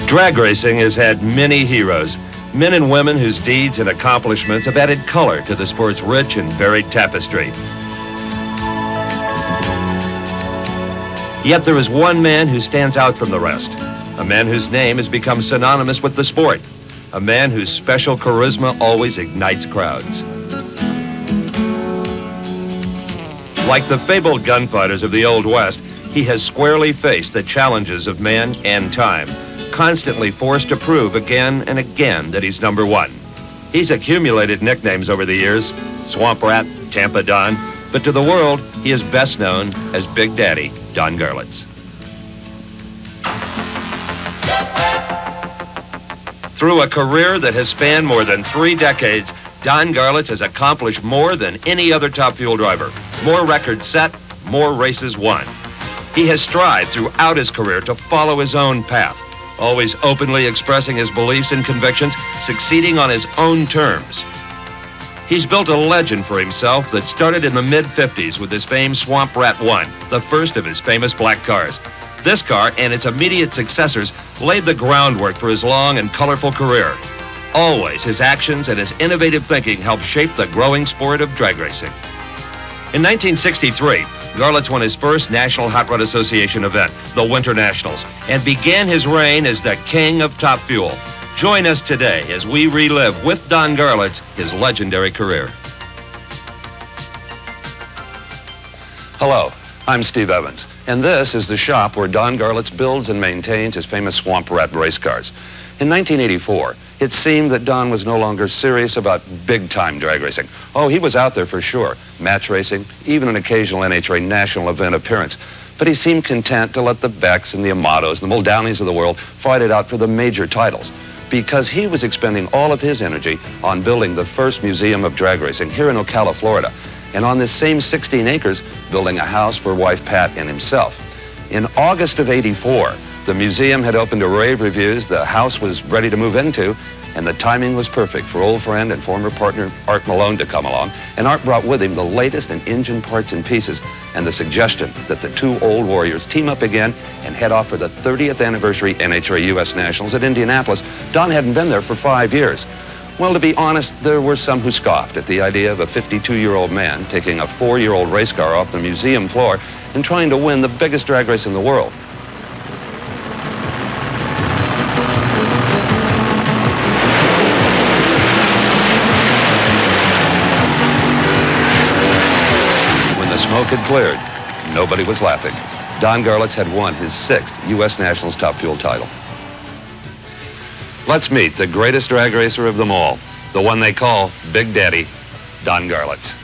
Drag racing has had many heroes, men and women whose deeds and accomplishments have added color to the sport's rich and varied tapestry. Yet there is one man who stands out from the rest, a man whose name has become synonymous with the sport, a man whose special charisma always ignites crowds. Like the fabled gunfighters of the Old West, he has squarely faced the challenges of man and time, constantly forced to prove again and again that he's number one. He's accumulated nicknames over the years, Swamp Rat, Tampa Don, but to the world, he is best known as Big Daddy Don Garlits. Through a career that has spanned more than 3 decades, Don Garlits has accomplished more than any other Top Fuel driver. More records set, more races won. He has strived throughout his career to follow his own path, always openly expressing his beliefs and convictions, succeeding on his own terms. He's built a legend for himself that started in the mid-50s with his famed Swamp Rat 1, the first of his famous black cars. This car and its immediate successors laid the groundwork for his long and colorful career. Always, his actions and his innovative thinking helped shape the growing sport of drag racing. In 1963, Garlits won his first National Hot Rod Association event, the Winter Nationals, and began his reign as the king of Top Fuel. Join us today as we relive with Don Garlits his legendary career. Hello, I'm Steve Evans, and this is the shop where Don Garlits builds and maintains his famous Swamp Rat race cars. In 1984, it seemed that Don was no longer serious about big-time drag racing. Oh, he was out there for sure, match racing, even an occasional NHRA national event appearance. But he seemed content to let the Becks and the Amatos and the Muldownies of the world fight it out for the major titles, because he was expending all of his energy on building the first museum of drag racing here in Ocala, Florida, and on this same 16 acres, building a house for wife Pat and himself. In August of '84, the museum had opened to rave reviews, the house was ready to move into, and the timing was perfect for old friend and former partner Art Malone to come along. And Art brought with him the latest in engine parts and pieces, and the suggestion that the two old warriors team up again and head off for the 30th anniversary NHRA U.S. Nationals at Indianapolis. Don hadn't been there for 5 years. Well, to be honest, there were some who scoffed at the idea of a 52-year-old man taking a 4-year-old race car off the museum floor and trying to win the biggest drag race in the world. Smoke had cleared. Nobody was laughing. Don Garlits had won his 6th U.S. Nationals Top Fuel title. Let's meet the greatest drag racer of them all, the one they call Big Daddy, Don Garlits.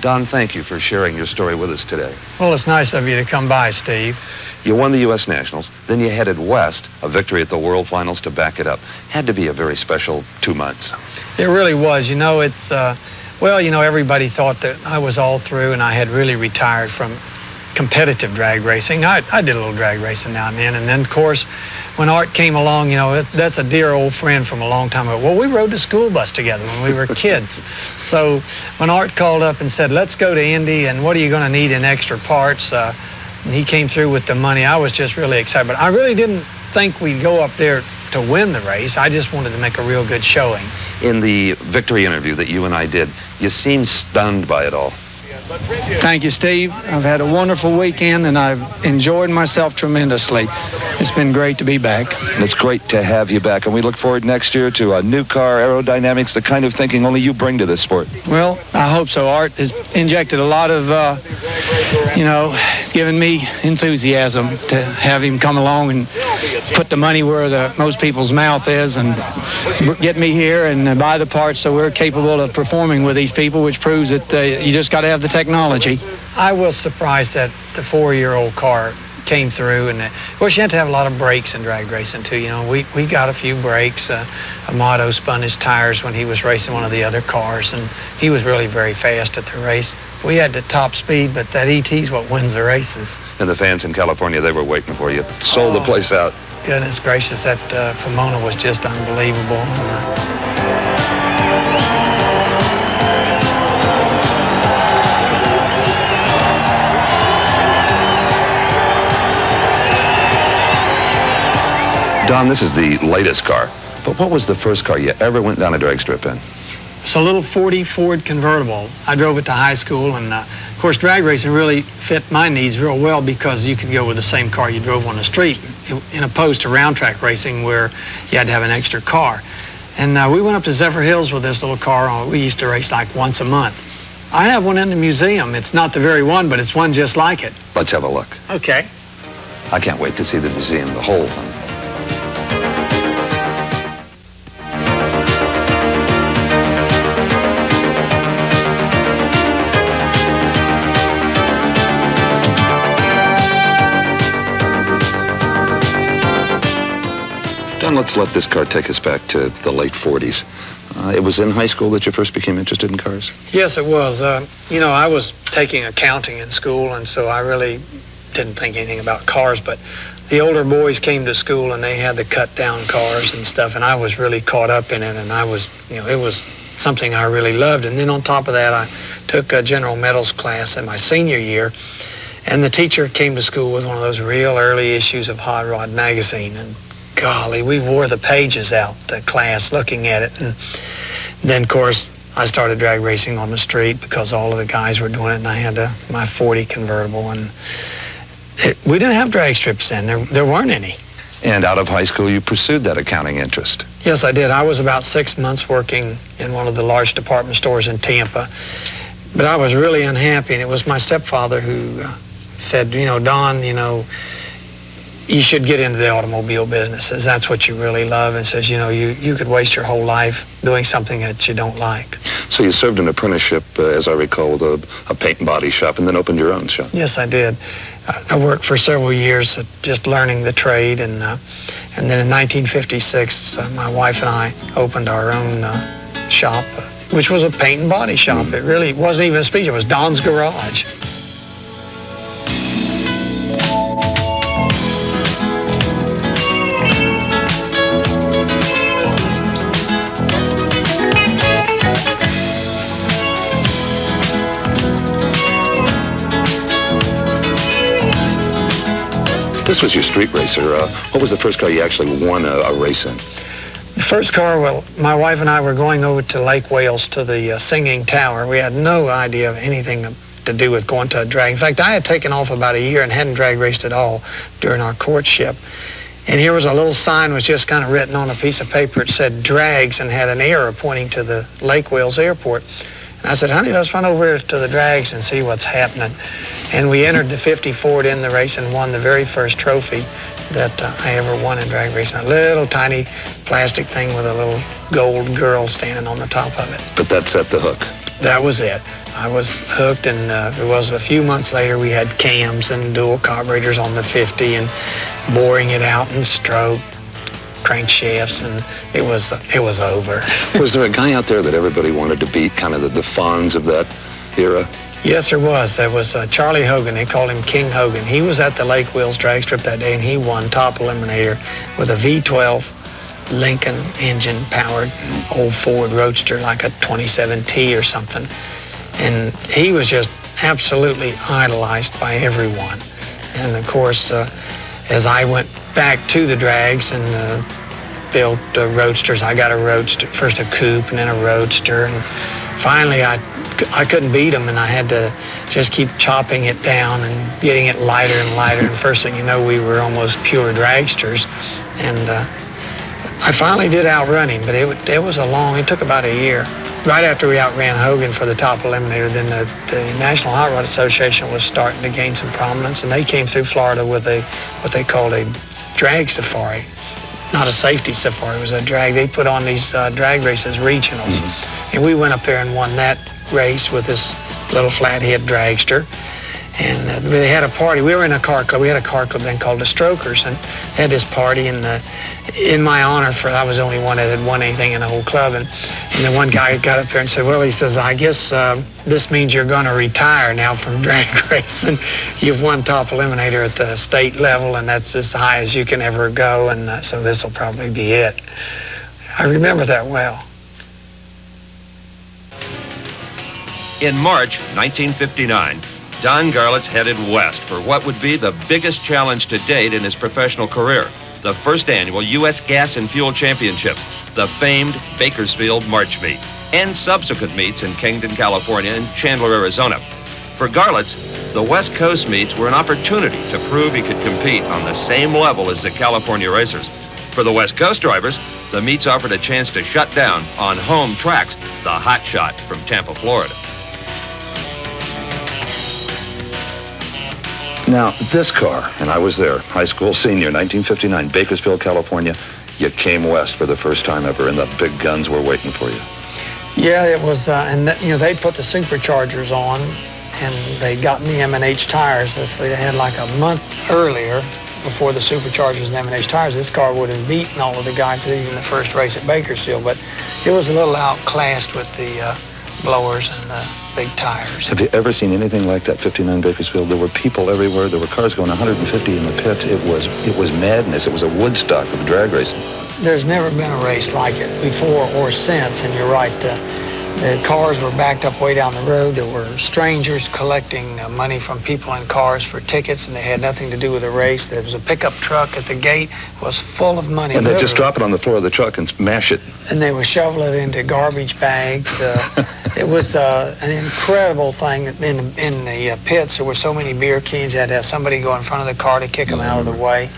Don, thank you for sharing your story with us today. Well, it's nice of you to come by, Steve. You won the U.S. Nationals, then you headed west, a victory at the World Finals to back it up. Had to be a very special 2 months. It really was. You know, it's... Well, you know, everybody thought that I was all through and I had really retired from competitive drag racing. I did a little drag racing now and then, of course, when Art came along, you know, that's a dear old friend from a long time ago. Well, we rode the school bus together when we were kids. So when Art called up and said, let's go to Indy, and what are you going to need in extra parts? And he came through with the money. I was just really excited. But I really didn't think we'd go up there to win the race. I just wanted to make a real good showing. In the victory interview that you and I did, you seemed stunned by it all. Thank you, Steve. I've had a wonderful weekend, and I've enjoyed myself tremendously. It's been great to be back. And it's great to have you back, and we look forward next year to a new car, aerodynamics, the kind of thinking only you bring to this sport. Well, I hope so. Art has injected a lot of, you know, given me enthusiasm to have him come along and put the money where most people's mouth is and get me here and buy the parts so we're capable of performing with these people, which proves that you just got to have the technology. I was surprised that the 4-year-old car came through, and of course you have to have a lot of brakes in drag racing too. You know, we got a few brakes. Amato spun his tires when he was racing one of the other cars, and he was really very fast at the race. We had the top speed, but that ET's what wins the races. And the fans in California, they were waiting for you. Sold the place out. Goodness gracious, that Pomona was just unbelievable. Don, this is the latest car, but what was the first car you ever went down a drag strip in? It's a little 40 Ford convertible. I drove it to high school, and of course drag racing really fit my needs real well because you could go with the same car you drove on the street, in opposed to round track racing where you had to have an extra car. And we went up to Zephyr Hills with this little car. We used to race like once a month. I have one in the museum. It's not the very one, but it's one just like it. Let's have a look. Okay. I can't wait to see the museum, the whole thing. Don, let's let this car take us back to the late 40s. It was in high school that you first became interested in cars? Yes, it was. You know, I was taking accounting in school, and so I really didn't think anything about cars, but the older boys came to school and they had the cut down cars and stuff, and I was really caught up in it, and I was, you know, it was something I really loved. And then on top of that, I took a General Metals class in my senior year, and the teacher came to school with one of those real early issues of Hot Rod magazine, and golly, we wore the pages out, the class, looking at it. And then, of course, I started drag racing on the street because all of the guys were doing it, and I had my 40 convertible, and we didn't have drag strips then. There weren't any. And out of high school, you pursued that accounting interest? Yes, I did. I was about 6 months working in one of the large department stores in Tampa, but I was really unhappy, and it was my stepfather who said, you know, Don, you know, you should get into the automobile business. Says that's what you really love, and says, you know, you could waste your whole life doing something that you don't like. So you served an apprenticeship, as I recall, with a paint and body shop, and then opened your own shop. Yes, I did. I worked for several years at just learning the trade, and then in 1956, my wife and I opened our own shop, which was a paint and body shop. It really wasn't even a speech. It was Don's Garage. This was your street racer. What was the first car you actually won a race in? The first car, well, my wife and I were going over to Lake Wales to the Singing Tower. We had no idea of anything to do with going to a drag. In fact, I had taken off about a year and hadn't drag raced at all during our courtship. And here was a little sign was just kind of written on a piece of paper. It said drags and had an arrow pointing to the Lake Wales airport. And I said, honey, let's run over to the drags and see what's happening. And we entered the 50 Ford in the race and won the very first trophy that I ever won in drag racing. A little tiny plastic thing with a little gold girl standing on the top of it. But that set the hook. That was it. I was hooked, and it was a few months later we had cams and dual carburetors on the 50 and boring it out and stroke crankshafts, and it was over. Was there a guy out there that everybody wanted to beat, kind of the Fonz of that era? Yes, there was. There was Charlie Hogan. They called him King Hogan. He was at the Lake Wales drag strip that day, and he won top eliminator with a V12 Lincoln engine powered old Ford Roadster, like a 27T or something. And he was just absolutely idolized by everyone. And of course, as I went back to the drags and built roadsters, I got a roadster, first a coupe and then a roadster, and finally I couldn't beat them, and I had to just keep chopping it down and getting it lighter and lighter, and first thing you know, we were almost pure dragsters. And I finally did outrun him, but it took about a year. Right after we outran Hogan for the top eliminator, then the National Hot Rod Association was starting to gain some prominence, and they came through Florida with what they called a drag safari. Not a safety safari, it was a drag. They put on these drag races, regionals. And we went up there and won that race with this little flathead dragster. And they had a party. We were in a car club. We had a car club then called the Strokers, and they had this party in my honor. I was the only one that had won anything in the whole club. And then one guy got up there and said, well, he says, I guess this means you're going to retire now from drag racing. You've won top eliminator at the state level, and that's as high as you can ever go, and so this will probably be it. I remember that well. In March 1959, Don Garlits headed west for what would be the biggest challenge to date in his professional career. the first annual U.S. Gas and Fuel Championships, the famed Bakersfield March Meet, and subsequent meets in Kingdon, California, and Chandler, Arizona. For Garlits, the West Coast meets were an opportunity to prove he could compete on the same level as the California racers. For the West Coast drivers, the meets offered a chance to shut down on home tracks the Hot Shot from Tampa, Florida. Now, this car, and I was there, high school senior, 1959, Bakersfield, California. You came west for the first time ever, and the big guns were waiting for you. Yeah, it was, they put the superchargers on, and they'd gotten the M&H tires. If they had like a month earlier, before the superchargers and M&H tires, this car would have beaten all of the guys that in the first race at Bakersfield. But it was a little outclassed with the blowers and the big tires. Have you ever seen anything like that 59 Bakersfield? There were people everywhere. There were cars going 150 in the pits. It was madness. It was a Woodstock of drag racing. There's never been a race like it before or since, and you're right. The cars were backed up way down the road. There were strangers collecting money from people in cars for tickets, and they had nothing to do with the race. There was a pickup truck at the gate, was full of money. And they'd just drop it on the floor of the truck and smash it. And they would shovel it into garbage bags. It was an incredible thing. In the pits, there were so many beer cans. You had to have somebody go in front of the car to kick them out of the way.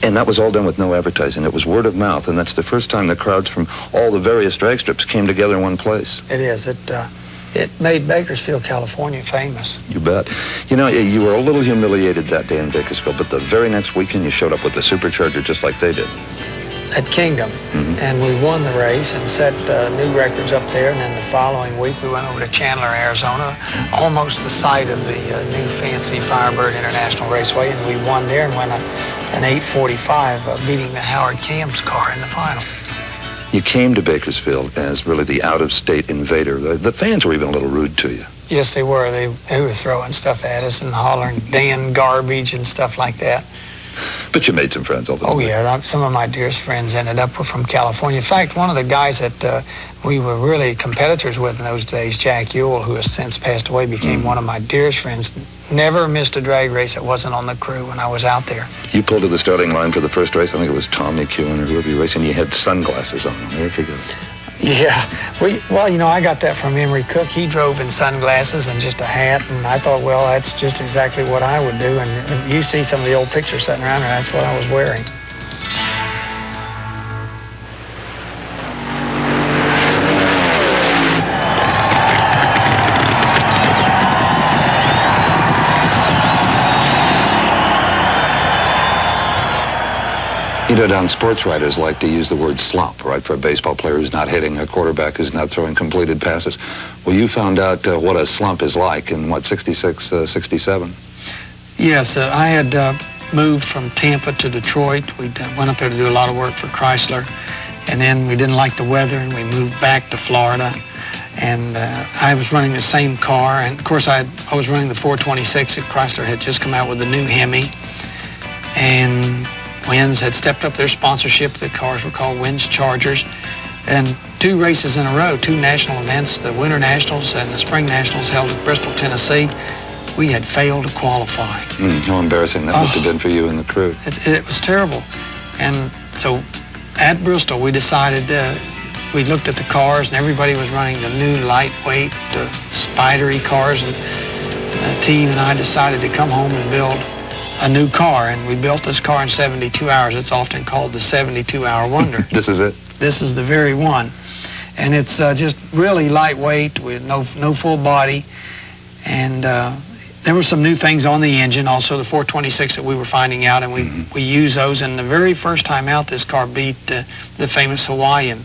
And that was all done with no advertising. It was word of mouth, and that's the first time the crowds from all the various drag strips came together in one place. It is. It made Bakersfield, California famous. You bet. You know, you were a little humiliated that day in Bakersfield, but the very next weekend you showed up with the supercharger just like they did. At Kingdom, and we won the race and set new records up there. And then the following week, we went over to Chandler, Arizona, almost the site of the new fancy Firebird International Raceway, and we won there and went an 8:45, beating the Howard Cam's car in the final. You came to Bakersfield as really the out-of-state invader. The fans were even a little rude to you. Yes, they were. They were throwing stuff at us and hollering Dan garbage and stuff like that. But you made some friends ultimately. Oh, yeah. Some of my dearest friends were from California. In fact, one of the guys that we were really competitors with in those days, Jack Ewell, who has since passed away, became one of my dearest friends. Never missed a drag race that wasn't on the crew when I was out there. You pulled to the starting line for the first race. I think it was Tom McEwen or whoever you raced, and you had sunglasses on. I'll never forget it. Yeah. I got that from Emery Cook. He drove in sunglasses and just a hat, and I thought, well, that's just exactly what I would do. And you see some of the old pictures sitting around, and that's what I was wearing. You know, Don, sports writers like to use the word slump, right, for a baseball player who's not hitting, a quarterback who's not throwing completed passes. Well, you found out what a slump is like in, 66, 67? Yes, I had moved from Tampa to Detroit. We went up there to do a lot of work for Chrysler, and then we didn't like the weather, and we moved back to Florida. And I was running the same car, and of course I was running the 426 that Chrysler had just come out with the new Hemi, and Wins had stepped up their sponsorship. The cars were called Wins Chargers. And 2 races in a row, 2 national events, the Winter Nationals and the Spring Nationals held in Bristol, Tennessee. We had failed to qualify. How embarrassing that must have been for you and the crew. It was terrible. And so at Bristol, we decided, we looked at the cars, and everybody was running the new lightweight, spidery cars. And the team and I decided to come home and build a new car, and we built this car in 72 hours. It's often called the 72-hour wonder. This is it? This is the very one. And it's just really lightweight with no full body. And there were some new things on the engine, also the 426 that we were finding out, and we used those. And the very first time out, this car beat the famous Hawaiian,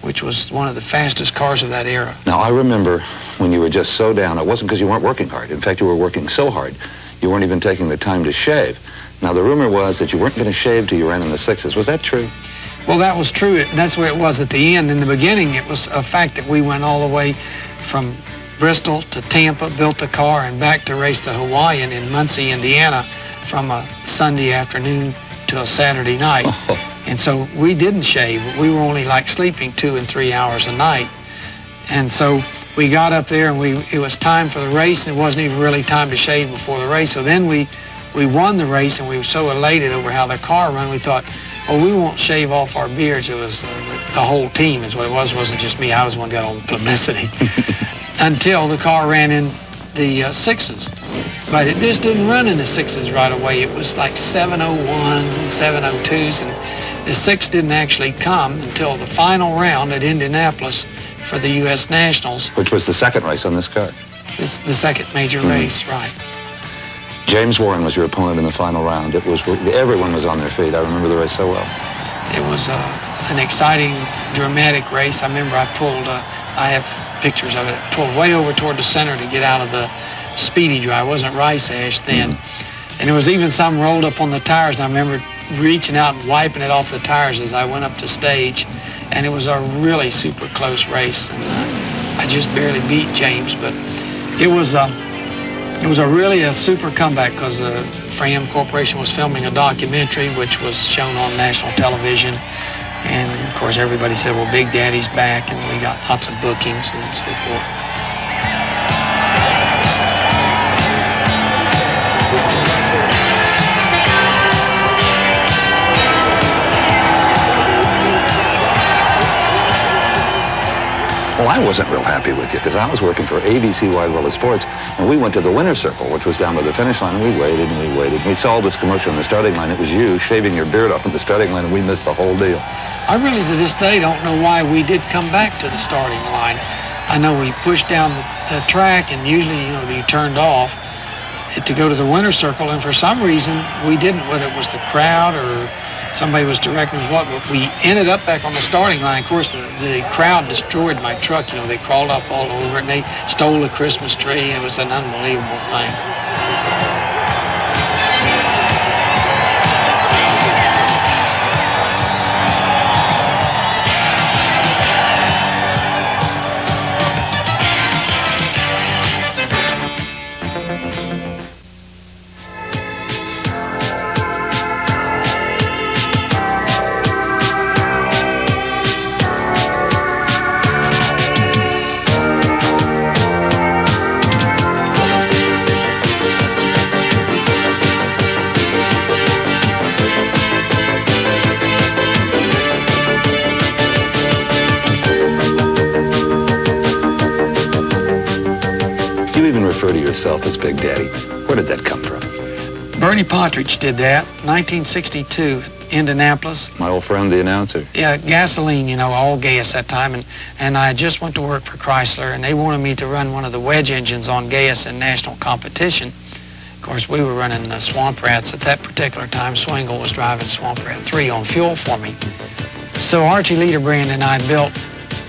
which was one of the fastest cars of that era. Now, I remember when you were just so down, it wasn't because you weren't working hard. In fact, you were working so hard, you weren't even taking the time to shave. Now, the rumor was that you weren't going to shave till you ran in the 6s. Was that true? Well, that was true. That's where it was at the end. In the beginning, it was a fact that we went all the way from Bristol to Tampa, built the car, and back to race the Hawaiian in Muncie, Indiana, from a Sunday afternoon to a Saturday night. And so we didn't shave. We were only like sleeping 2 and 3 hours a night. And so we got up there, and it was time for the race, and it wasn't even really time to shave before the race. So then we won the race, and we were so elated over how the car ran. We thought, well, we won't shave off our beards. It was the whole team is what it was. It wasn't just me. I was the one who got all the publicity. Until the car ran in the sixes. But it just didn't run in the sixes right away. It was like 701s and 702s, and the six didn't actually come until the final round at Indianapolis for the U.S. Nationals. Which was the second race on this car. It's the second major race, right. James Warren was your opponent in the final round. It was, everyone was on their feet. I remember the race so well. It was an exciting, dramatic race. I remember I have pictures of it, pulled way over toward the center to get out of the speedy dry. It wasn't rice ash then. And there was even some rolled up on the tires. And I remember reaching out and wiping it off the tires as I went up to stage. And it was a really super close race. And I just barely beat James, but it was really a super comeback because Fram Corporation was filming a documentary which was shown on national television. And of course everybody said, well, Big Daddy's back, and we got lots of bookings and so forth. Well, I wasn't real happy with you because I was working for ABC Wide World of Sports, and we went to the winner's circle, which was down by the finish line, and we waited and we waited. We saw this commercial in the starting line. It was you shaving your beard off at the starting line, and we missed the whole deal. I really, to this day, don't know why we did come back to the starting line. I know we pushed down the track, and usually, you turned off to go to the winner's circle, and for some reason, we didn't, whether it was the crowd or somebody was directing us what, but we ended up back on the starting line. Of course, the crowd destroyed my truck. They crawled up all over it, and they stole the Christmas tree. It was an unbelievable thing. Refer to yourself as Big Daddy. Where did that come from? Bernie Partridge did that, 1962, Indianapolis. My old friend, the announcer. Yeah, gasoline, all gas that time. And I just went to work for Chrysler, and they wanted me to run one of the wedge engines on gas in national competition. Of course, we were running Swamp Rats at that particular time. Swingle was driving Swamp Rat 3 on fuel for me. So Archie Liederbrand and I built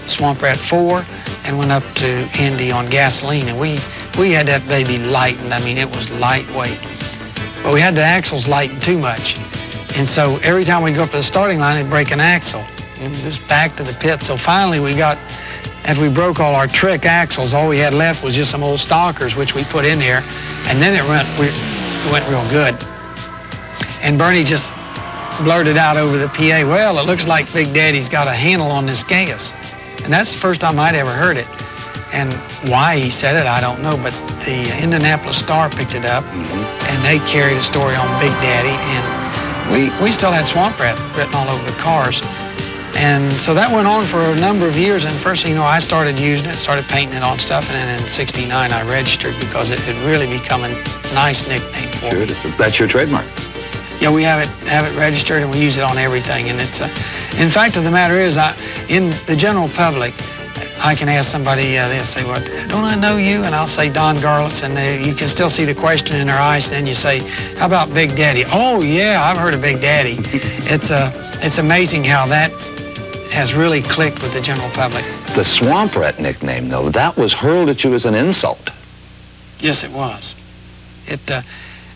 Swamp Rat 4 and went up to Indy on gasoline, and we had that baby lightened. I mean, it was lightweight. But we had the axles lightened too much. And so every time we'd go up to the starting line, it'd break an axle. And just back to the pit. So finally we got, after we broke all our trick axles, all we had left was just some old stalkers, which we put in there. And then it went real good. And Bernie just blurted out over the PA, well, it looks like Big Daddy's got a handle on this gas. And that's the first time I'd ever heard it. And why he said it, I don't know, but the Indianapolis Star picked it up, and they carried a story on Big Daddy, and we still had Swamp Rat written all over the cars. And so that went on for a number of years, and first thing you know, I started using it, started painting it on stuff, and then in '69 I registered because it had really become a nice nickname for me. That's your trademark. Yeah, we have it registered, and we use it on everything. And it's in fact of the matter is, in the general public, I can ask somebody, they'll say, well, don't I know you? And I'll say Don Garlits, and you can still see the question in their eyes. Then you say, how about Big Daddy? Oh, yeah, I've heard of Big Daddy. It's amazing how that has really clicked with the general public. The Swamp Rat nickname, though, that was hurled at you as an insult. Yes, it was.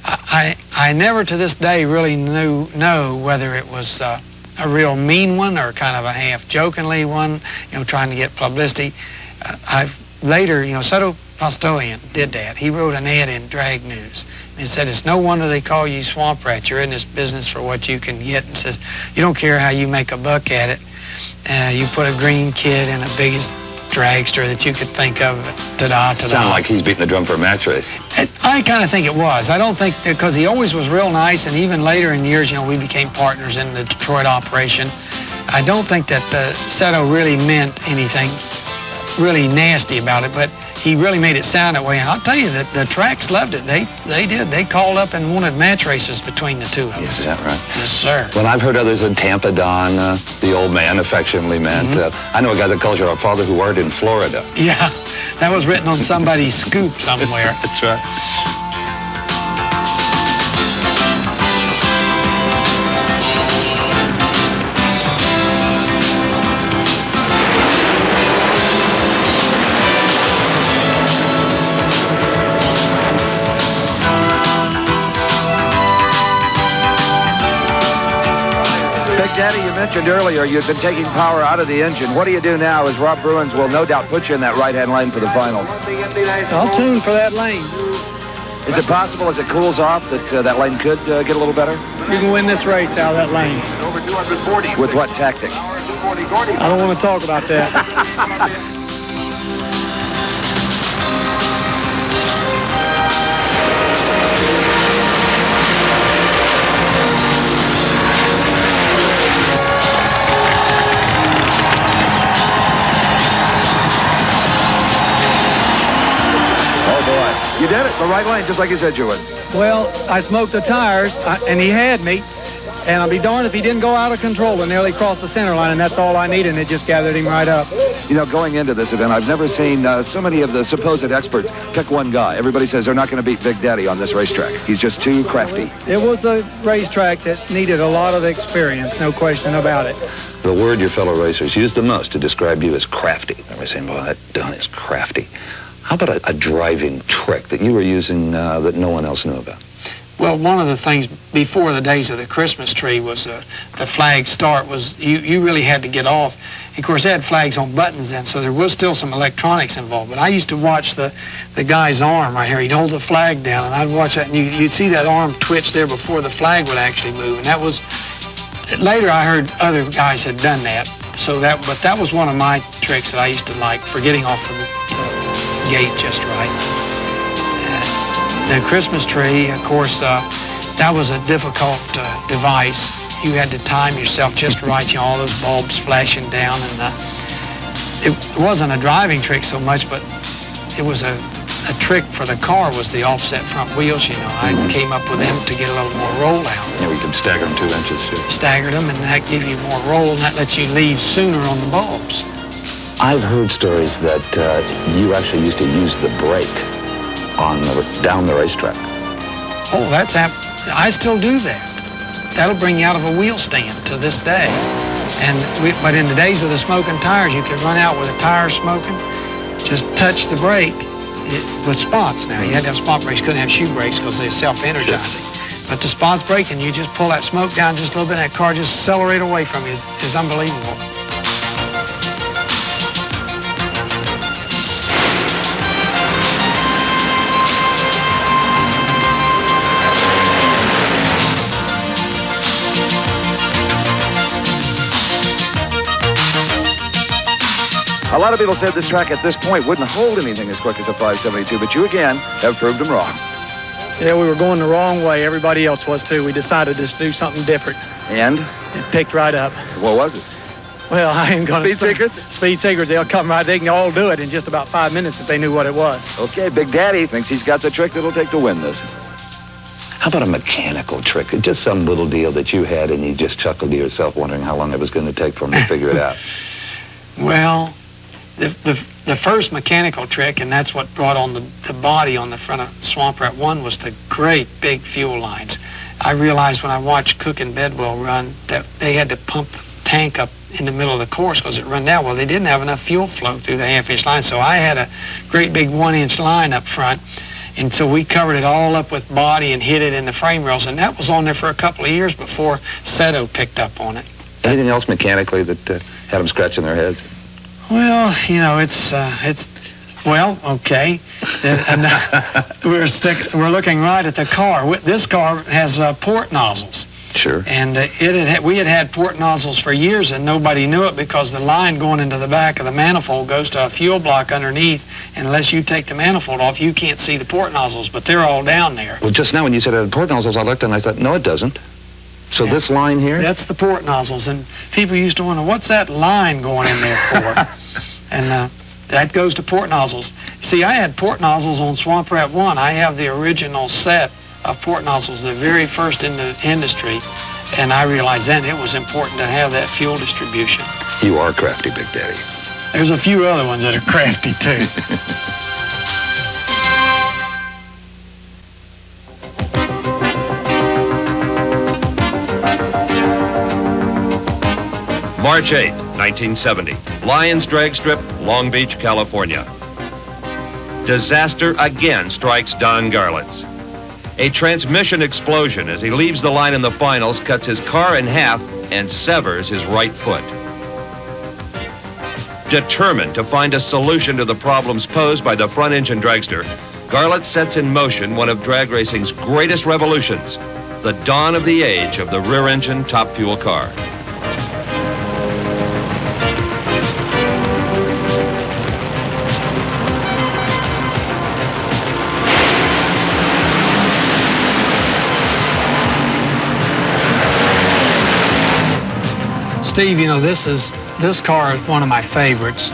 I never to this day really know whether it was a real mean one or kind of a half-jokingly one, trying to get publicity. Later, Soto Pastoian did that. He wrote an ad in Drag News. And said, it's no wonder they call you Swamp Rat. You're in this business for what you can get. And says, you don't care how you make a buck at it. You put a green kid in the biggest dragster that you could think of. Ta-da, ta-da. Sound like he's beating the drum for a match race. I kind of think it was. I don't think, because he always was real nice, and even later in years, we became partners in the Detroit operation. I don't think that Seto really meant anything really nasty about it, but he really made it sound that way. And I'll tell you that the tracks loved it. They did. They called up and wanted match races between the two of us. Is that right? Yes, sir. Well, I've heard others in Tampa, Don, the old man, affectionately meant. I know a guy that calls you our father who worked in Florida. Yeah, that was written on somebody's scoop somewhere. That's right. Daddy, you mentioned earlier you'd been taking power out of the engine. What do you do now, as Rob Bruins will no doubt put you in that right-hand lane for the final? I'll tune for that lane. Is it possible, as it cools off, that that lane could get a little better? You can win this race out of that lane. With what tactic? I don't want to talk about that. You did it, the right lane, just like you said you would. Well, I smoked the tires, and he had me. And I'll be darned if he didn't go out of control and nearly cross the center line, and that's all I needed, and it just gathered him right up. You know, going into this event, I've never seen so many of the supposed experts pick one guy. Everybody says they're not going to beat Big Daddy on this racetrack. He's just too crafty. It was a racetrack that needed a lot of experience, no question about it. The word your fellow racers used the most to describe you is crafty. Everybody's saying, boy, that Don is crafty. How about a driving trick that you were using that no one else knew about? Well, one of the things before the days of the Christmas tree was the flag start was you really had to get off. Of course, they had flags on buttons then, so there was still some electronics involved. But I used to watch the guy's arm right here. He'd hold the flag down, and I'd watch that, and you'd see that arm twitch there before the flag would actually move. And that was, later I heard other guys had done that. But that was one of my tricks that I used to like, for getting off the gate just right. The Christmas tree, of course, that was a difficult device. You had to time yourself just right, all those bulbs flashing down. And it wasn't a driving trick so much, but it was a trick for the car, was the offset front wheels, I came up with them to get a little more roll out. Yeah, we could stagger them 2 inches, too. Staggered them, and that gave you more roll, and that lets you leave sooner on the bulbs. I've heard stories that you actually used to use the brake down the racetrack. Oh, I still do that. That'll bring you out of a wheel stand to this day. But in the days of the smoking tires, you could run out with a tire smoking, just touch the brake with spots. Now, you had to have spot brakes, couldn't have shoe brakes because they're self-energizing. But the spots braking, you just pull that smoke down just a little bit, and that car just accelerate away from you. It's unbelievable. A lot of people said this track at this point wouldn't hold anything as quick as a 572, but you again have proved them wrong. Yeah, we were going the wrong way. Everybody else was too. We decided to do something different. And? It picked right up. What was it? Well, I ain't gonna... Speed Secrets? Speed Secrets. They'll come right. They can all do it in just about 5 minutes if they knew what it was. Okay, Big Daddy thinks he's got the trick that'll take to win this. How about a mechanical trick? Just some little deal that you had and you just chuckled to yourself wondering how long it was going to take for him to figure it out. Well, the first mechanical trick, and that's what brought on the body on the front of Swamp Rat 1, was the great big fuel lines. I realized when I watched Cook and Bedwell run that they had to pump the tank up in the middle of the course because it run down. Well, they didn't have enough fuel flow through the half-inch line, so I had a great big 1-inch line up front. And so we covered it all up with body and hid it in the frame rails, and that was on there for a couple of years before Seto picked up on it. Anything else mechanically that had them scratching their heads? Well, it's well, okay. We're looking right at the car. This car has port nozzles, Sure. And we had had port nozzles for years, and nobody knew it because the line going into the back of the manifold goes to a fuel block underneath. And unless you take the manifold off, you can't see the port nozzles, but they're all down there. Well, just now when you said it had port nozzles, I looked and I thought, no, it doesn't. So Yeah. this line here? That's the port nozzles, and people used to wonder, what's that line going in there for? And that goes to port nozzles. See, I had port nozzles on Swamp Rat 1. I have the original set of port nozzles, the very first in the industry, and I realized then it was important to have that fuel distribution. You are crafty, Big Daddy. There's a few other ones that are crafty, too. March 8, 1970. Lions drag strip, Long Beach, California. Disaster again strikes Don Garlits. A transmission explosion as he leaves the line in the finals cuts his car in half and severs his right foot. Determined to find a solution to the problems posed by the front engine dragster, Garlits sets in motion one of drag racing's greatest revolutions, the dawn of the age of the rear engine top fuel car. Steve, you know, this car is one of my favorites,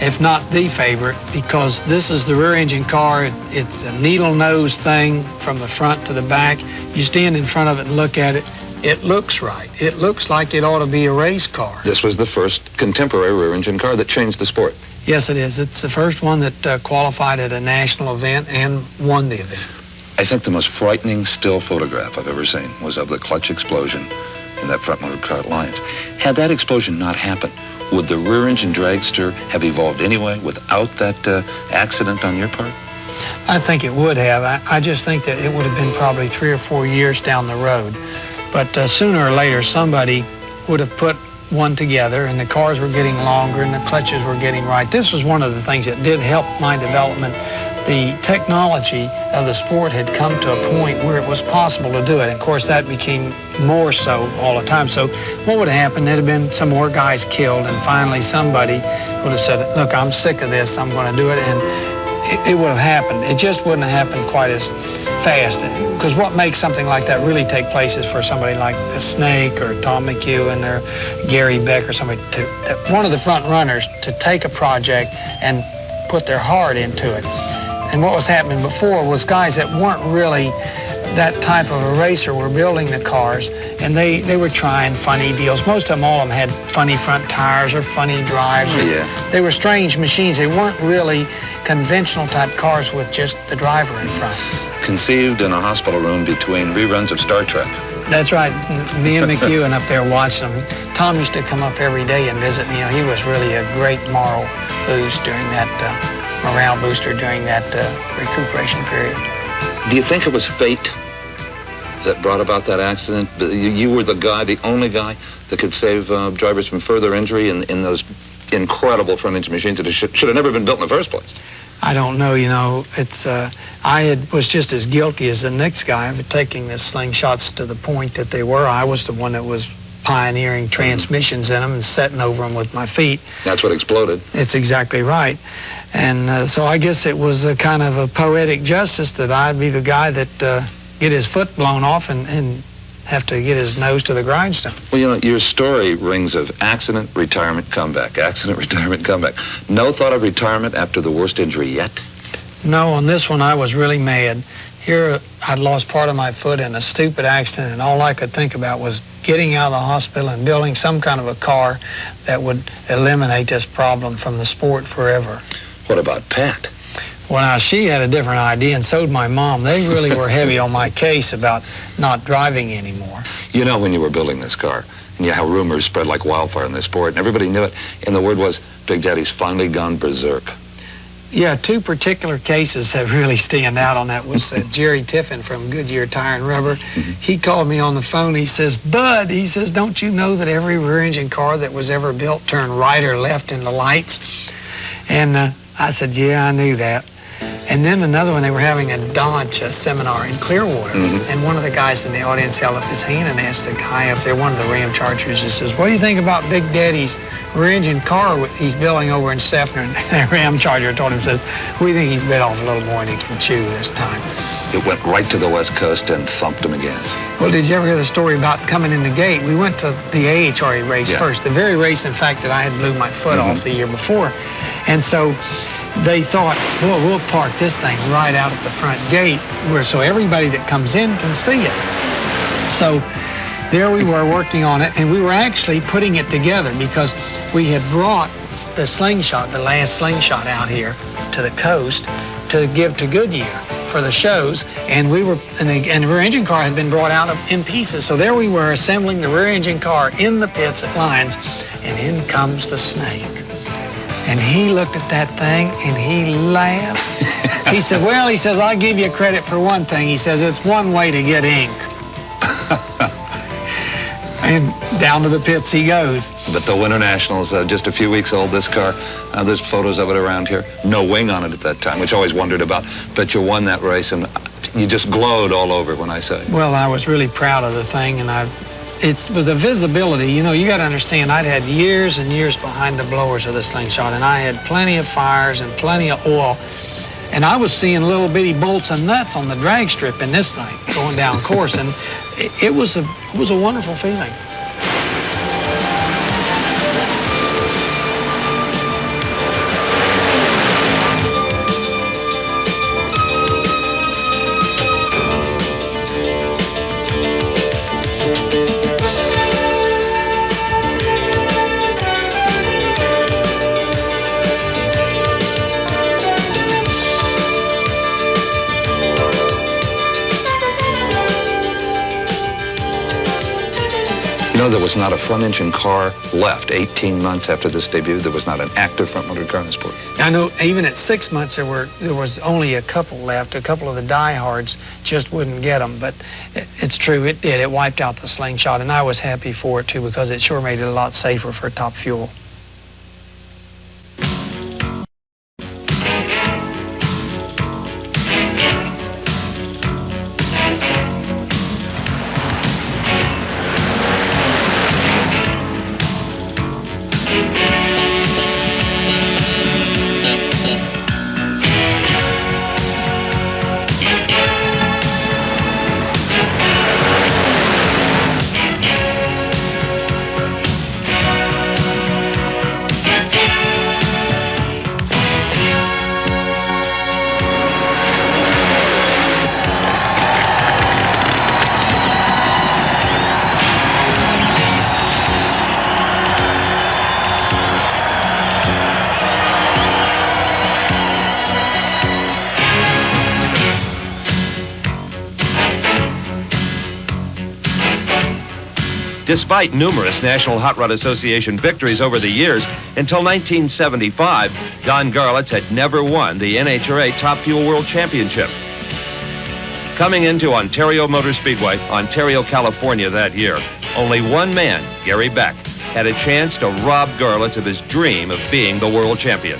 if not the favorite, because this is the rear engine car. It's a needle nose thing from the front to the back. You stand in front of it and look at it. It looks right. It looks like it ought to be a race car. This was the first contemporary rear engine car that changed the sport. Yes, it is. It's the first one that qualified at a national event and won the event. I think the most frightening still photograph I've ever seen was of the clutch explosion in that front motor car at Lions. Had that explosion not happened, would the rear engine dragster have evolved anyway without that accident on your part? I think it would have. I just think that it would have been probably 3 or 4 years down the road. But sooner or later, somebody would have put one together, and the cars were getting longer and the clutches were getting right. This was one of the things that did help my development. The technology of the sport had come to a point where it was possible to do it. And of course, that became more so all the time. So what would have happened? There'd have been some more guys killed, and finally somebody would have said, look, I'm sick of this, I'm going to do it. And it would have happened. It just wouldn't have happened quite as fast. Because what makes something like that really take place is for somebody like a Snake or Tom McHugh or Gary Beck or somebody, one of the front runners, to take a project and put their heart into it. And what was happening before was guys that weren't really that type of a racer were building the cars, and they were trying funny deals. Most of them, all of them, had funny front tires or funny drives. Yeah. They were strange machines. They weren't really conventional type cars with just the driver in front. Conceived in a hospital room between reruns of Star Trek. That's right. Me and McHugh and up there watching them. Tom used to come up every day and visit me. You know, he was really a great moral boost during that morale booster during that recuperation period. Do you think it was fate that brought about that accident? You were the guy, the only guy that could save drivers from further injury in those incredible front engine machines that should have never been built in the first place. I don't know, you know, it's was just as guilty as the next guy for taking the slingshots to the point that they were. I was the one that was pioneering transmissions in them and setting over them with my feet. That's what exploded. It's exactly right. And so I guess it was a kind of a poetic justice that I'd be the guy that get his foot blown off and have to get his nose to the grindstone. Well, you know, your story rings of accident, retirement, comeback. Accident, retirement, comeback. No thought of retirement after the worst injury yet? No, on this one I was really mad. Here I'd lost part of my foot in a stupid accident, and all I could think about was getting out of the hospital and building some kind of a car that would eliminate this problem from the sport forever. What about Pat? Well, now, she had a different idea, and so did my mom. They really were heavy on my case about not driving anymore. You know, when you were building this car, and how rumors spread like wildfire in this sport, and everybody knew it, and the word was, Big Daddy's finally gone berserk. Yeah, 2 particular cases that really stand out on that was Jerry Tiffin from Goodyear Tire and Rubber. He called me on the phone. He says, Bud, he says, don't you know that every rear engine car that was ever built turned right or left in the lights? And I said, yeah, I knew that. And then another one, they were having a Dodge seminar in Clearwater. And one of the guys in the audience held up his hand and asked the guy up there, one of the Ram Chargers, he says, what do you think about Big Daddy's rear-engine car he's building over in Sefner? And the Ram Charger told him, says, we think he's bit off a little more than he can chew this time. It went right to the West Coast and thumped him again. Well, did you ever hear the story about coming in the gate? We went to the AHRA race first, the very race, in fact, that I had blew my foot off the year before. And so they thought, well, we'll park this thing right out at the front gate so everybody that comes in can see it. So there we were working on it, and we were actually putting it together because we had brought the slingshot, the last slingshot out here to the coast to give to Goodyear for the shows, and we were, and the rear engine car had been brought out in pieces. So there we were assembling the rear engine car in the pits at Lyons, and in comes the snake. And he looked at that thing and he laughed. He said, well, he says, I'll give you credit for one thing. He says, it's one way to get ink. And down to the pits he goes. But the Winter Nationals, just a few weeks old, this car, there's photos of it around here. No wing on it at that time, which I always wondered about. But you won that race, and you just glowed all over when I saw it. Well, I was really proud of the thing, and it's with the visibility. You know, you got to understand, I'd had years and years behind the blowers of the slingshot, and I had plenty of fires and plenty of oil. And I was seeing little bitty bolts and nuts on the drag strip in this thing going down course, and it was a wonderful feeling. You know, there was not a front-engine car left 18 months after this debut. There was not an active front-motor car in the sport. I know even at 6 months there was only a couple left. A couple of the diehards just wouldn't get them. But it's true, it did. It wiped out the slingshot, and I was happy for it, too, because it sure made it a lot safer for Top Fuel. Despite numerous National Hot Rod Association victories over the years, until 1975, Don Garlits had never won the NHRA Top Fuel World Championship. Coming into Ontario Motor Speedway, Ontario, California that year, only one man, Gary Beck, had a chance to rob Garlits of his dream of being the world champion.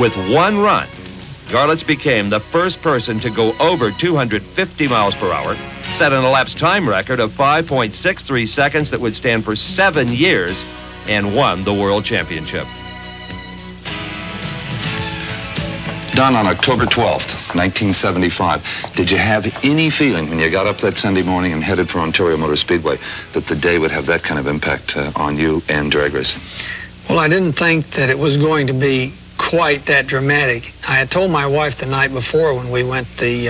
With one run, Garlits became the first person to go over 250 miles per hour, set an elapsed time record of 5.63 seconds that would stand for 7 years, and won the world championship. Don, on October 12th, 1975, did you have any feeling when you got up that Sunday morning and headed for Ontario Motor Speedway that the day would have that kind of impact on you and drag racing? Well, I didn't think that it was going to be quite that dramatic. I had told my wife the night before when we went the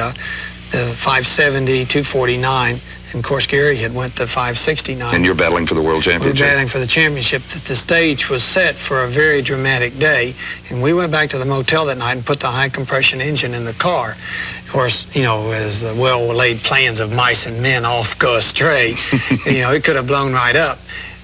570, 249, and of course Gary had went the 569. And you're battling for the world championship. We're battling for the championship. That the stage was set for a very dramatic day, and we went back to the motel that night and put the high compression engine in the car. Of course, you know, as the well-laid plans of mice and men off go astray, you know, it could have blown right up.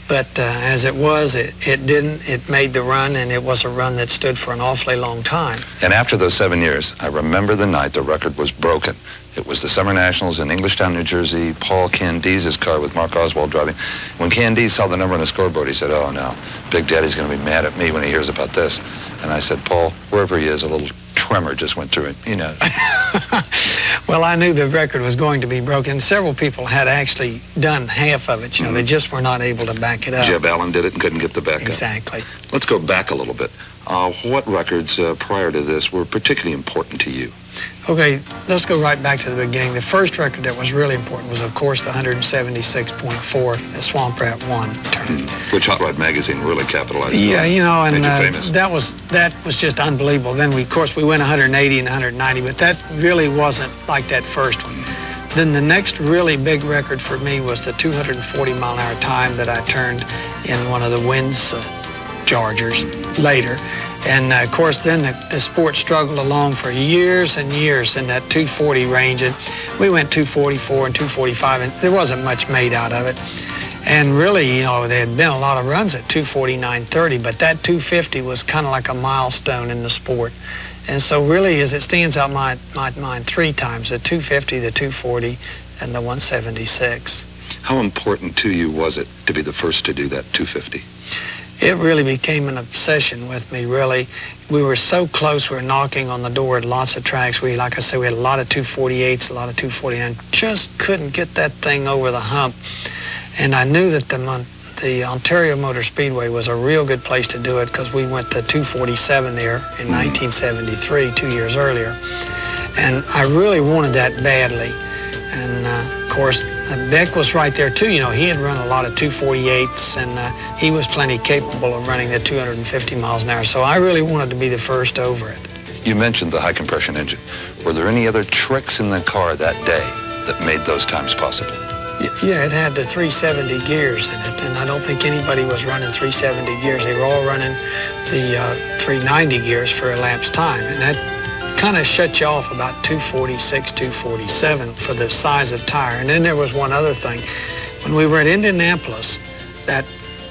But as it was, it didn't. It made the run, and it was a run that stood for an awfully long time. And after those 7 years, I remember the night the record was broken. It was the Summer Nationals in Englishtown, New Jersey, Paul Candise's car with Mark Oswald driving. When Candise saw the number on the scoreboard, he said, "Oh, no, Big Daddy's going to be mad at me when he hears about this." And I said, "Paul, wherever he is, a little tremor just went through him, Well, I knew the record was going to be broken. Several people had actually done half of it. They just were not able to back it up. Jeb Allen did it and couldn't get the back Exactly. up. Let's go back a little bit. What records prior to this were particularly important to you? Okay, let's go right back to the beginning. The first record that was really important was, of course, the 176.4 that Swamp Rat won. Which Hot Rod magazine really capitalized on. Yeah, and Made you famous. that was just unbelievable. Then of course, we went 180 and 190, but that really wasn't like that first one. Then the next really big record for me was the 240-mile-an-hour time that I turned in one of the Winds Chargers later. And, of course, then the sport struggled along for years and years in that 240 range. And we went 244 and 245, and there wasn't much made out of it. And really, there had been a lot of runs at 249.30, but that 250 was kind of like a milestone in the sport. And so really, as it stands out in my mind, 3 times, the 250, the 240, and the 176. How important to you was it to be the first to do that 250? It really became an obsession with me, really. We were so close. We were knocking on the door at lots of tracks. Like I said, we had a lot of 248s, a lot of 249. Just couldn't get that thing over the hump. And I knew that the Ontario Motor Speedway was a real good place to do it because we went to 247 there in 1973, 2 years earlier. And I really wanted that badly. And, of course, Beck was right there, too. He had run a lot of 248s, and he was plenty capable of running the 250 miles an hour. So I really wanted to be the first over it. You mentioned the high-compression engine. Were there any other tricks in the car that day that made those times possible? Yeah, it had the 370 gears in it, and I don't think anybody was running 370 gears. They were all running the 390 gears for elapsed time, and that kind of shut you off about 246, 247 for the size of tire. And then there was one other thing. When we were at Indianapolis,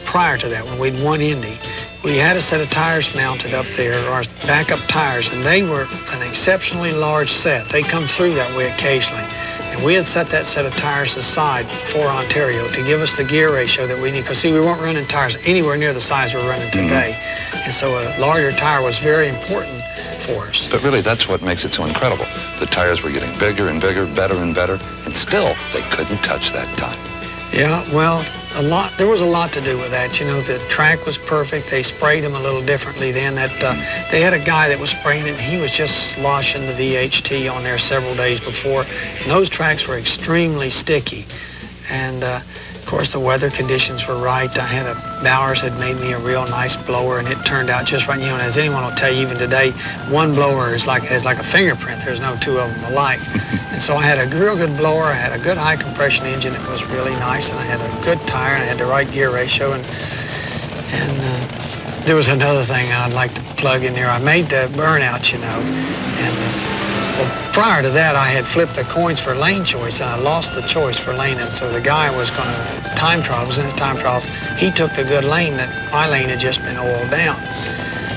prior to that, when we'd won Indy, we had a set of tires mounted up there, our backup tires, and they were an exceptionally large set. They come through that way occasionally. And we had set that set of tires aside for Ontario to give us the gear ratio that we need. Because, see, we weren't running tires anywhere near the size we're running today. And so a larger tire was very important for us. But really, that's what makes it so incredible. The tires were getting bigger and bigger, better and better, and still they couldn't touch that time. Yeah, well, there was a lot to do with that. The track was perfect. They sprayed them a little differently then. They had a guy that was spraying it, and he was just sloshing the VHT on there several days before. And those tracks were extremely sticky. And, of course, the weather conditions were right. Bowers had made me a real nice blower, and it turned out just right. And as anyone will tell you, even today, one blower is like a fingerprint. There's no two of them alike. And so I had a real good blower. I had a good high compression engine. It was really nice, and I had a good tire, and I had the right gear ratio. And there was another thing I'd like to plug in there. I made the burnout, well, prior to that, I had flipped the coins for lane choice, and I lost the choice for lane. And so the guy was going to time trial, was in the time trials. He took the good lane that my lane had just been oiled down.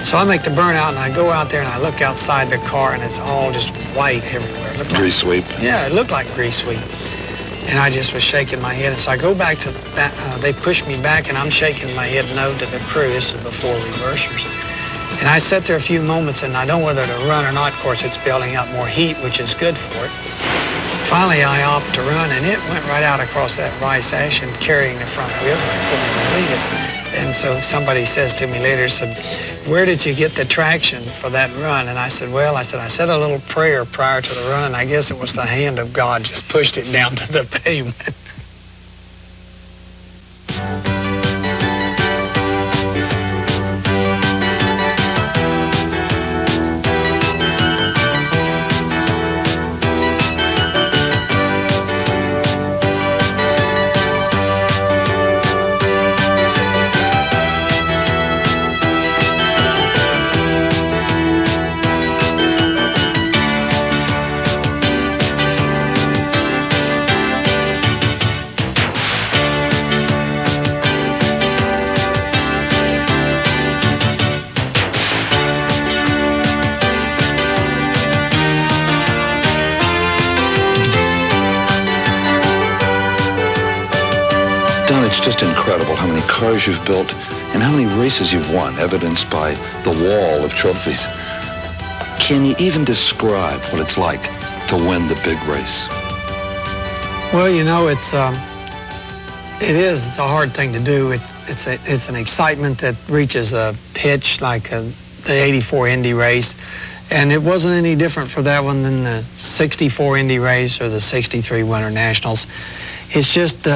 So I make the burnout, and I go out there, and I look outside the car, and it's all just white everywhere. It looked Grease sweep? Yeah, it looked like grease sweep. And I just was shaking my head. And so I go back to, they push me back, and I'm shaking my head no to the crew. This is before reversers. And I sat there a few moments, and I don't know whether to run or not. Of course, it's building up more heat, which is good for it. Finally, I opted to run, and it went right out across that rice ash and carrying the front wheels. I couldn't believe it. And so somebody says to me later, said, "Where did you get the traction for that run?" And I said, "Well," I said a little prayer prior to the run, and I guess it was the hand of God just pushed it down to the pavement. It's just incredible how many cars you've built and how many races you've won, evidenced by the wall of trophies. Can you even describe what it's like to win the big race? Well, you know, it's a hard thing to do. It's an excitement that reaches a pitch like the '84 Indy race, and it wasn't any different for that one than the '64 Indy race or the '63 Winter Nationals. It's just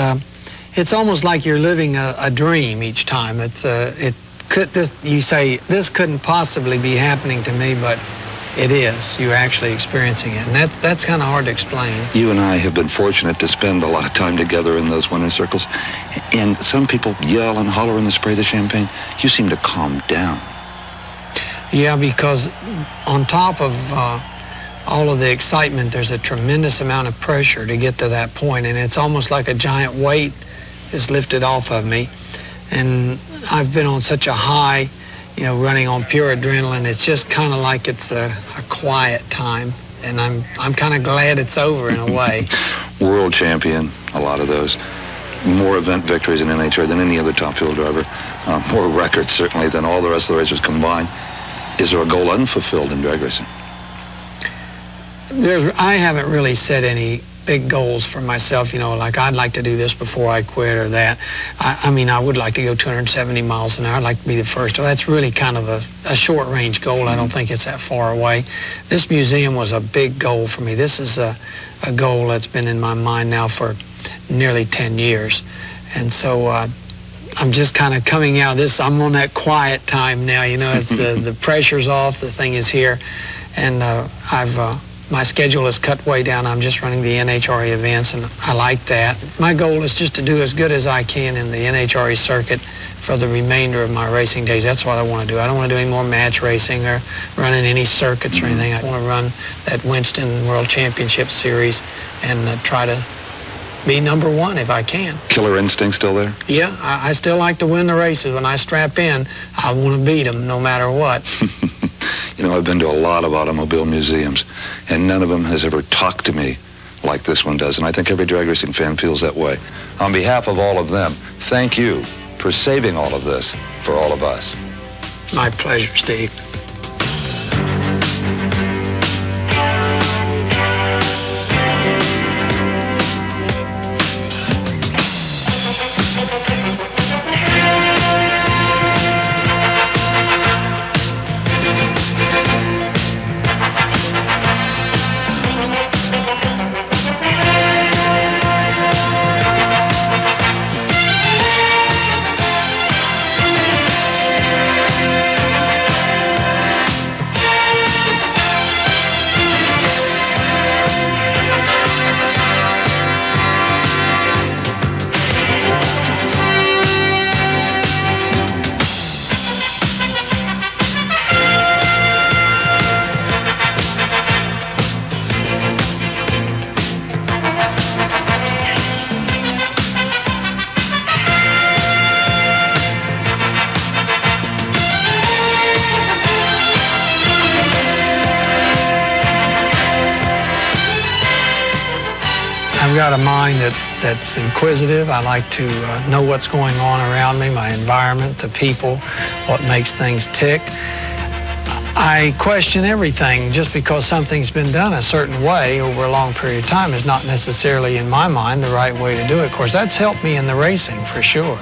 it's almost like you're living a dream each time. You say this couldn't possibly be happening to me, but it is. You're actually experiencing it, and that's kind of hard to explain. You and I have been fortunate to spend a lot of time together in those winter circles, and some people yell and holler and spray the champagne. You seem to calm down. Yeah, because on top of all of the excitement, there's a tremendous amount of pressure to get to that point, and it's almost like a giant weight is lifted off of me. And I've been on such a high, you know, running on pure adrenaline. It's just kind of like it's a quiet time, and I'm kind of glad it's over in a way. World champion, a lot of those. More event victories in NHR than any other top fuel driver. More records, certainly, than all the rest of the racers combined. Is there a goal unfulfilled in drag racing? I haven't really set any big goals for myself, you know, like I'd like to do this before I quit or that. I mean, I would like to go 270 miles an hour. I'd like to be the first. Well, that's really kind of a short-range goal. I don't think it's that far away. This museum was a big goal for me. This is a goal that's been in my mind now for nearly 10 years. And so I'm just kind of coming out of this. I'm on that quiet time now, you know. It's the pressure's off. The thing is here. And my schedule is cut way down. I'm just running the NHRA events, and I like that. My goal is just to do as good as I can in the NHRA circuit for the remainder of my racing days. That's what I want to do. I don't want to do any more match racing or running any circuits or anything. I want to run that Winston World Championship Series and try to be number one if I can. Killer instinct still there? Yeah, I still like to win the races. When I strap in, I want to beat them no matter what. You know, I've been to a lot of automobile museums, and none of them has ever talked to me like this one does, and I think every drag racing fan feels that way. On behalf of all of them, thank you for saving all of this for all of us. My pleasure, Steve. I've got a mind that's inquisitive. I like to know what's going on around me, my environment, the people, what makes things tick. I question everything. Just because something's been done a certain way over a long period of time is not necessarily, in my mind, the right way to do it. Of course, that's helped me in the racing for sure.